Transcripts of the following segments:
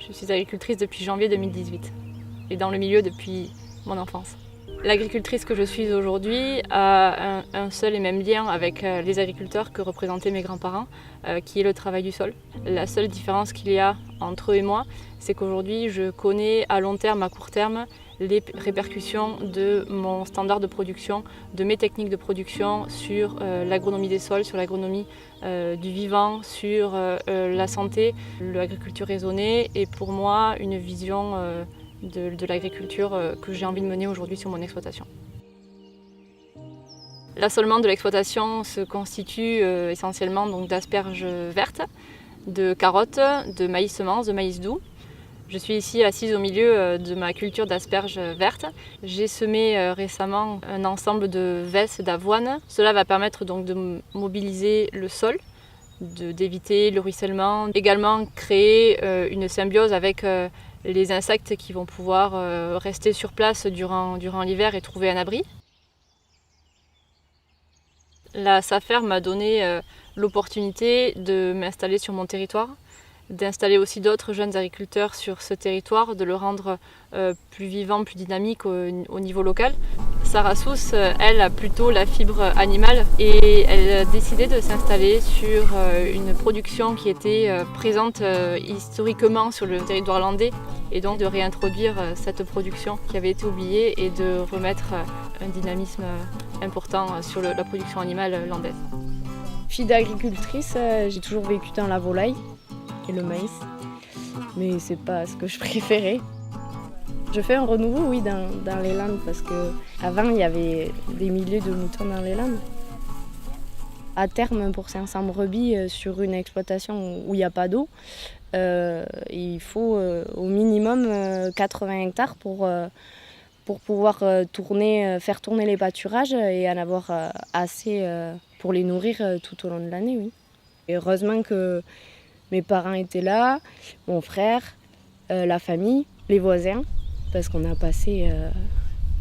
Je suis agricultrice depuis janvier 2018 et dans le milieu depuis mon enfance. L'agricultrice que je suis aujourd'hui a un seul et même lien avec les agriculteurs que représentaient mes grands-parents, qui est le travail du sol. La seule différence qu'il y a entre eux et moi, c'est qu'aujourd'hui je connais à long terme, à court terme, les répercussions de mon standard de production, de mes techniques de production sur l'agronomie des sols, sur l'agronomie du vivant, sur la santé. L'agriculture raisonnée est pour moi une vision de l'agriculture que j'ai envie de mener aujourd'hui sur mon exploitation. L'assolement de l'exploitation se constitue essentiellement d'asperges vertes, de carottes, de maïs semences, de maïs doux. Je suis ici assise au milieu de ma culture d'asperges vertes. J'ai semé récemment un ensemble de vesses d'avoine. Cela va permettre donc de mobiliser le sol, d'éviter le ruissellement, également créer une symbiose avec les insectes qui vont pouvoir rester sur place durant l'hiver et trouver un abri. La SAFER m'a donné l'opportunité de m'installer sur mon territoire, d'installer aussi d'autres jeunes agriculteurs sur ce territoire, de le rendre plus vivant, plus dynamique au niveau local. Sarah Sousse, elle, a plutôt la fibre animale et elle a décidé de s'installer sur une production qui était présente historiquement sur le territoire landais et donc de réintroduire cette production qui avait été oubliée et de remettre un dynamisme important sur la production animale landaise. Fille d'agricultrice, j'ai toujours vécu dans la volaille et le maïs, mais c'est pas ce que je préférais. Je fais un renouveau, oui, dans les landes, parce qu'avant, il y avait des milliers de moutons dans les landes. À terme, pour 500 brebis sur une exploitation où il n'y a pas d'eau, il faut au minimum 80 hectares pour pouvoir faire tourner les pâturages et en avoir assez pour les nourrir tout au long de l'année, oui. Et heureusement que mes parents étaient là, mon frère, la famille, les voisins, parce qu'on a passé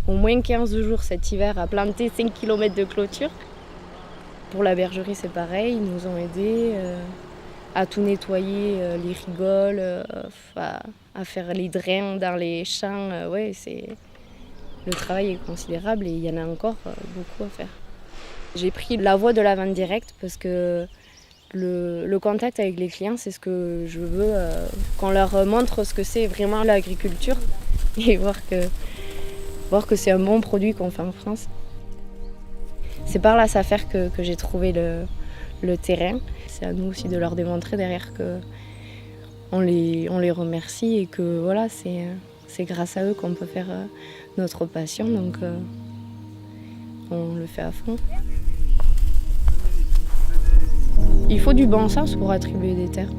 au moins 15 jours cet hiver à planter 5 km de clôture. Pour la bergerie, c'est pareil, ils nous ont aidés à tout nettoyer, les rigoles, à faire les drains dans les champs. Le travail est considérable et il y en a encore beaucoup à faire. J'ai pris la voie de la vente directe parce que le contact avec les clients, c'est ce que je veux, qu'on leur montre ce que c'est vraiment l'agriculture et voir que c'est un bon produit qu'on fait en France. C'est par la SAFER que j'ai trouvé le terrain. C'est à nous aussi de leur démontrer derrière qu'on les remercie et que voilà, c'est grâce à eux qu'on peut faire notre passion, donc on le fait à fond. Il faut du bon sens pour attribuer des terres.